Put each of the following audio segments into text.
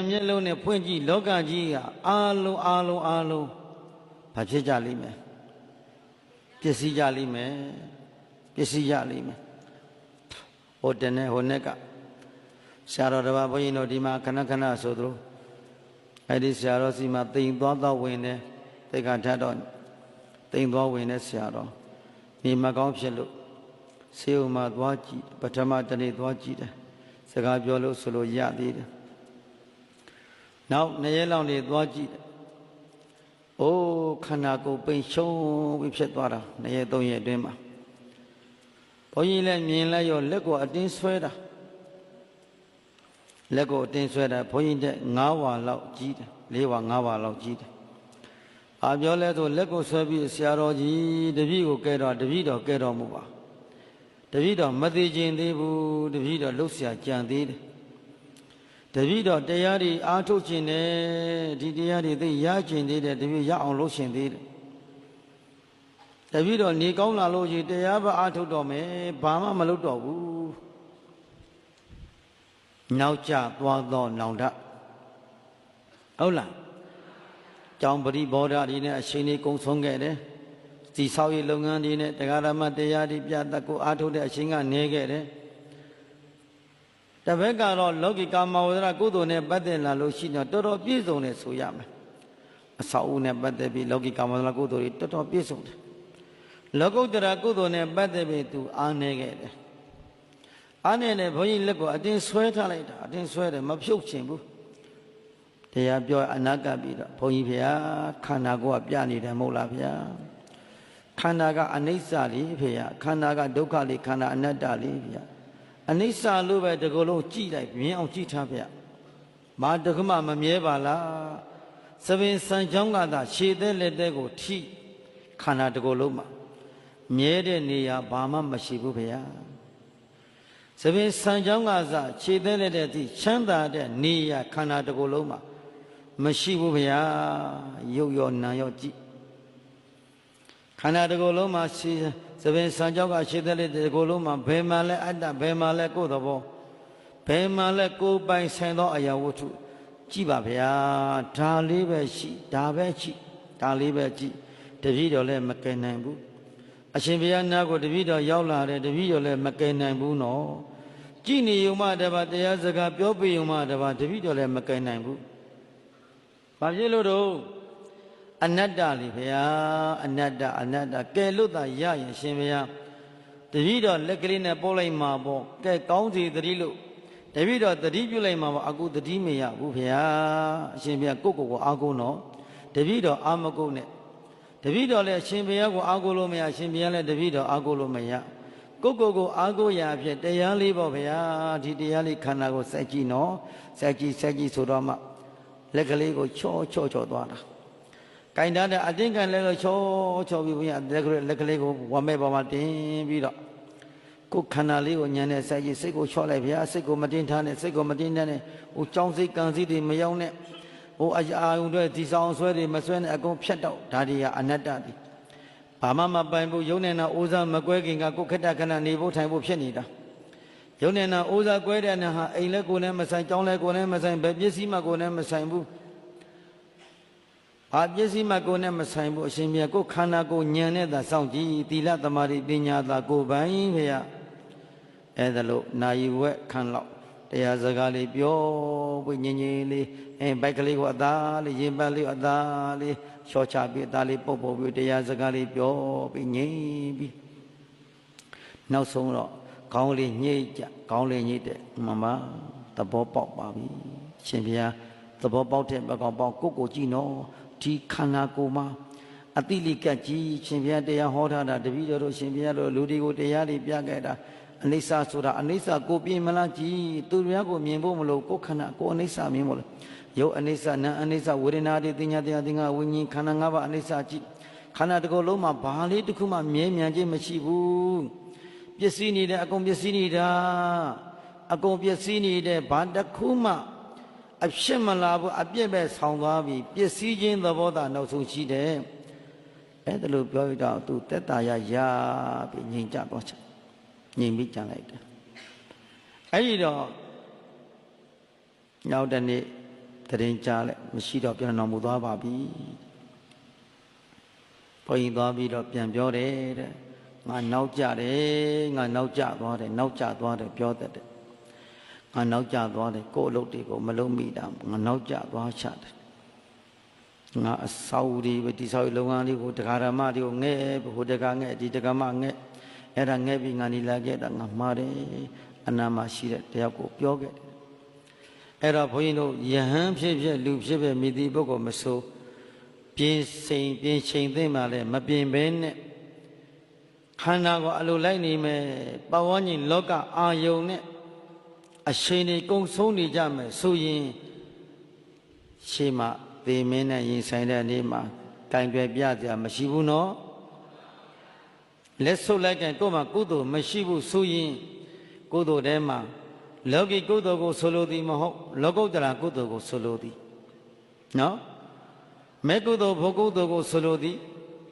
မျက်လုံးနဲ့ဖွင့်ကြည့်လောကကြီးကအာလုံးဘာဖြစ်ကြလိမ့်မယ်ပျက်စီးကြလိမ့်မယ်ပျက်စီးကြလိမ့်မယ်ဟိုတနေ့ဟိုနေ့ကဆရာတော်တစ်ပါးဘုန်းကြီးတို့ဒီမှာခဏခဏဆိုသလိုအဲ့ဒီဆရာတော်စီမှာတိမ်သွားတော့ဝင်တယ်တိတ်ခါထတော့တိမ်သွားဝင်တဲ့ဆရာတော်နေမကောင်းဖြစ်လို့ဆေးဥမှာသွားကြည့်ပထမတနေ့သွားကြည့်တယ်စကားပြောလို့ဆိုလို့ရသေးတယ်နောက်2ရက်လောက်နေသွားကြည့်တယ်အိုးခန္ဓာကိုယ်ပိန်ရှုံးပြီးဖြစ်သွားတာ2ရက်3ရက်အတွင်းမှာဘုန်းကြီးလည်းမြင်လိုက်ရောလက်ကိုအတင်းဆွဲတာလက်ကိုအတင်းဆွဲတာဘုန်းကြီးတဲ့9ဝါလောက်ကြီးတယ်4ဝါ5ဝါလောက်ကြီးတယ်အာပြောလဲဆိုလက်ကိုဆွဲပြီးဆရာတော်ကြီးတပည့်ကိုကဲတော့တပည့်တော်ကဲတော်မူပါတပည့်တော်မသိခြင်းသေးဘူးတပည့်တော်လှုပ်ရှားကြံသေးတယ်တပည့်တော်တရားတွေအားထုတ်ခြင်းနဲ့ဒီတရားတွေသိရခြင်းသေးတယ်တပည့်ရအောင်လုပ်ခြင်းသေးတယ်တပည့်တော်နေကောင်းလာလို့ရှိတရားပဲအားထုတ်တော့မယ်ဘာမှမလုပ်တော့ဘူးနောက်ကျသွားသောနောင်တဟုတ်လားကျောင်းပရိဘောဓတွေနဲ့အရှင်ကြီးကုံဆုံးခဲ့တယ်ဒီဆောက်ရည်လုပ်ငန်းတွေနဲ့တရားဓမ္မတရားတွေပြတတ်ကိုအားထုတ်တဲ့အရှင်ကနေခဲ့တယ်တပတ်ကတော့လောကီကာမဝဇ္ဇကုသိုလ်နဲ့ပတ်သက်လာလို့ရှိတော့တော်တော်ပြည့်စုံတယ်ဆိုရမယ်အဆောက်အဦနဲ့ပတ်သက်ပြီးလောကီကာမဝဇ္ဇကုသိုလ်တွေတော်တော်ပြည့်စုံတယ်လောကုတ္တရာကုသိုလ်နဲ့ပတ်သက်ပြီးသူအားနေခဲ့တယ်အားနေတဲ့ဘုန်းကြီးလက်ကိုအတင်းဆွဲထားလိုက်တာအတင်းဆွဲတယ်မဖြုတ်ချင်ဘူးတရားပြောအနာကပ်ပြီးတော့ဘုန်းကြီးဖေဟာခန္ဓာကိုယ်ကပြနေတယ်မဟုတ်လားဗျာခန္ဓာကအနိစ္စလေးဖေဟာခန္ဓာကဒုက္ခလေးခန္ဓာအနတ္တလေးဗျာအနိစ္စလို့ပဲဒီကုလုံးကြည့်လိုက်မြင်အောင်ကြည့်ထားဗျာမာတက္ကမမမြဲပါလားသဘင်စံကြောင်းကသာရှည်တဲ့လက်တဲ့ကိုထိခန္ဓာဒီကုလုံးမှာမြဲတဲ့နေရာဘာမှမရှိဘူးဗျာသဘင်စံကြောင်းကသာရှည်တဲ့လက်တဲ့ထိချမ်းသာတဲ့နေရာခန္ဓာဒီကုလုံးမှာမရှိဘူးဗျာရုပ်ရောနာရောကြည့်ခန္ဓာဒီကုလုံးမှာသဘင်စံကြောင်းကရှည်တဲ့လက်ဒီကုလုံးမှာဘယ်မှာလဲအတ္တဘယ်မှာလဲကိုယ်သဘောဘယ်မှာလဲကိုယ်ပိုင်ဆိုင်သောအရာဝတ္ထုကြည့်ပါဗျာဒါလေးပဲရှိဒါပဲရှိဒါလေးပဲကြည့်တပည့်တော်လည်းမကယ်နိုင်ဘူးအရှင်ဘုရားနာကိုတပည့်တော်ရောက်လာတယ်တပည့်တော်လည်းမကယ်နိုင်ဘူးနော်ကြည်နေုံမှတပါတရားစကားပြောပြုံမှတပါတပည့်တော်လည်းမကယ်နိုင်ဘူးဘာဖြစ်လို့တော့အနတ္တလေဗျာအနတ္တကဲလို့သာရရင်ရှင်ဘုရားတပည့်တော်လက်ကလေးနဲ့ပို့လိုက်မှာပေါ့ကဲကောင်းစီတတိလို့တပည့်တော်တတိပြုလိုက်မှာပေါ့အခုတတိမရဘူးဗျာအရှင်ဘုရားကိုအာကိုနော်တပည့်တော်အာမကုတ်နဲ့တပည့်တော်လည်းအရှင်ဘုရားကိုအာကိုလို့မရအရှင်ဘုရားလည်းတပည့်တော်အာကိုလို့မရကိုအာကိုရာဖြစ်တရားလေးပေါ့ဗျာဒီတရားလေးခန္ဓာကိုစိုက်ကြည့်နော်စိုက်ကြည့်ဆိုတော့မှလက်ကလေးကိုချောသွားတာကင်ထားတဲ့အတင်းကန်လည်းချောပြီးဘုရားလက်ကလေးကိုဝမ်းမဲ့ပေါ်မှာတင်ပြီးတော့ကိုခန္ဓာလေးကိုညံနဲ့စိုက်ကြည့်စိတ်ကိုချောလိုက်ဗျာစိတ်ကိုမတင်းထားနဲ့စိတ်ကိုမတင်းနဲ့ဟိုကြောင်းစိတ်ကံစိတ်တွေမရောက်နဲ့ဟိုအာယုံတွေဒီဆောင်ဆွဲတွေမဆွဲနဲ့အကုန်ဖြတ်တော့ဒါတွေကအနတ္တတွေဘာမှမပိုင်ဘူးယုံနေတာအိုးစားမကွဲခင်ကကိုခက်တာခဏနေဖို့ထိုင်ဖို့ဖြစ်နေတာယုံနေတာအိုးစားကွဲတဲ့နဲ့ဟာအိမ်လည်းကိုယ်နဲ့မဆိုင်ကြောင်းလည်းကိုယ်နဲ့မဆိုင်ဘယ်ပစ္စည်းမှကိုယ်နဲ့မဆိုင်ဘူးဘာပစ္စည်းမှကိုယ်နဲ့မဆိုင်ဘူးအရှင်မြတ်ကိုခန္ဓာကိုညံနဲ့သာစောင့်ကြည့်သီလသမာဓိပညာသာကိုပိုင်ဖေရအဲ့ဒါလို့နာယီဝက်ခံလောက်တရားစကားလေးပြောပြီးငြိမ်လေးဘိုက်ကလေးကိုအသားလေးရင်ပတ်လေးအသားလေးလျှော့ချပြီးအသားလေးပုတ်ပြီးတရားစကားလေးပြောပြီးငြိမ်ပြီးနောက်ဆုံးတော့ခေါင်းလေးညှိကြခေါင်းလေးညှိတဲ့မမသဘောပေါက်ပါပြီရှင်ဘုရားသဘောပေါက်တဲ့ဘကောင်ပေါက်ကိုကြည့်နော်ဒီခန္ဓာကိုယ်မှာအတိလိကကြီးရှင်ဘုရားတရားဟောထားတာတပည့်တော်တို့ရှင်ဘုရားတို့လူတွေကိုတရားတွေပြခဲ့တာအနိစ္စဆိုတာအနိစ္စကိုပြင်မလားကြည်သူများကိုမြင်ဖို့မလို့ကိုယ်ခန္ဓာကိုယ်အနိစ္စမြင်ဖို့လို့ယုတ်အနိစ္စနာအနိစ္စဝေဒနာတွေသင်ညာတရားသင်္ဃဝိညာဉ်ခန္ဓာ၅ပါးအနိစ္စကြည်ခန္ဓာတစ်ခုလုံးမှာဘာလေးတစ်ခုမှမြဲမြံခြင်းမရှိဘူးပစ္စည်းနေတယ်အကုန်ပစ္စည်းနေတာအကုန်ပစ္စည်းနေတဲ့ဘာတစ်ခုမှအဖြစ်မလာဘူးအပြည့်ပဲဆောင်းသွားပြီပစ္စည်းချင်းသဘောသာနောက်ဆုံးရှိတယ်အဲ့ဒါလို့ပြောရတော့သူတက်တာရပြီးငြိမ်ကြတော့ချက်ငြိမ်ပြီးကြံလိုက်တယ်အဲ့ဒီတော့နောက်တနေ့ တရင်ကြားလဲမရှိတော့ပြန်တော်မူသွားပါပြီဘုန်းကြီးသွားပြီးတော့ပြန်ပြောတယ်တဲ့ငါနောက်ကြတယ်ငါနောက်ကြသွားတယ်နောက်ကြသွားတယ်ပြောတတ်တယ်ငါနောက်ကြသွားတယ်ကိုယ့်အလုပ်တွေကိုမလုံးမိတာငါနောက်ကြသွားချတယ်ငါအစာအုပ်တွေပဲဒီစာအုပ်လုပ်ငန်းလေးကိုတရားဓမ္မတွေကိုငဲ့ဟိုတကငဲ့ဒီတကမငဲ့အဲ့ဒါငဲ့ပြီးငါနေလာခဲ့တာငါမှားတယ်အနာမရှိတဲ့တယောက်ကိုပြောခဲ့တယ်အဲ့တော့ဘုန်းကြီးတို့ယဟန်ဖြစ်ဖြစ်လူဖြစ်ဖြစ်မိတိပုဂ္ဂိုလ်မဆိုပြင်ချိန်သိမ့်ပါလေမပြင်ဘဲနဲ့ခန္ဓာကိုအလိုလိုက်နေမယ်ပဝန်းကျင်လောကအာယုံနဲ့အရှင်တွေကုံဆုံးနေကြမယ်ဆိုရင်ရှေ့မှာသေမင်းနဲ့ရင်ဆိုင်တဲ့နေ့မှာတိုင်တွယ်ပြကြမရှိဘူးနော်လက်ဆုပ်လိုက်ကြကိုယ်မှာကုသိုလ်မရှိဘူးဆိုရင်ကုသိုလ်ထဲမှာလောကီကုသိုလ်ကိုဆိုလိုသည်မဟုတ်လောကုတ္တရာကုသိုလ်ကိုဆိုလိုသည်နော်မေကုသိုလ်ဘုကုသိုလ်ကိုဆိုလိုသည်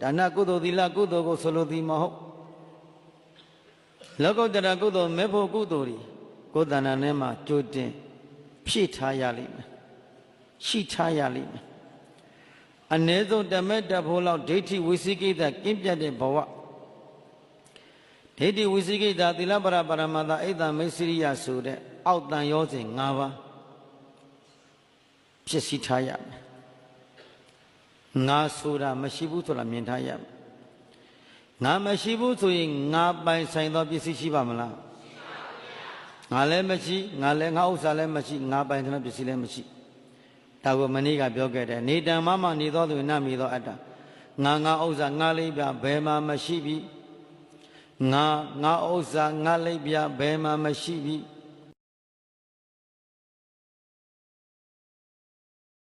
ဒါနကုသိုလ်သီလကုသိုလ်ကိုဆိုလိုသည်မဟုတ်လောကုတ္တရာကုသိုလ်မေဖို့ကုသိုလ်ဒီကိုယ်တဏ္ဍာနဲ့မှာကြိုတင်ဖြည့်ထားရလိမ့်မယ်ရှိထားရလိမ့်မယ်အ ਨੇ ဆုံးတမက်တဖို့လောက်ဒိဋ္ဌိဝိသိကိစ္စကင်းပြတ်တဲ့ဘဝဒိဋ္ဌိဝိသိကိစ္စသီလပရပရမတ္တအိတ္တမိတ်စရိယဆိုတဲ့အောက်တန်ရောစဉ်၅ပါးဖြစ်စီထားရမယ်ငါဆိုတာမရှိဘူးဆိုတာမြင်ထားရမယ်ငါမရှိဘူးဆိုရင်ငါပိုင်ဆိုင်သောပစ္စည်းရှိပါမလားငါလည်းမရှိငါလည်းငါဥစ္စာလည်းမရှိငါပိုင်တဲ့ပစ္စည်းလည်းမရှိဒါကိုမနေ့ကပြောခဲ့တယ်နေတံမနေသောသူနမိသောအတ္တငါဥစ္စာငါလိပ်ပြဘယ်မှာမရှိပြီငါဥစ္စာငါလိပ်ပြဘယ်မှာမရှိပြီ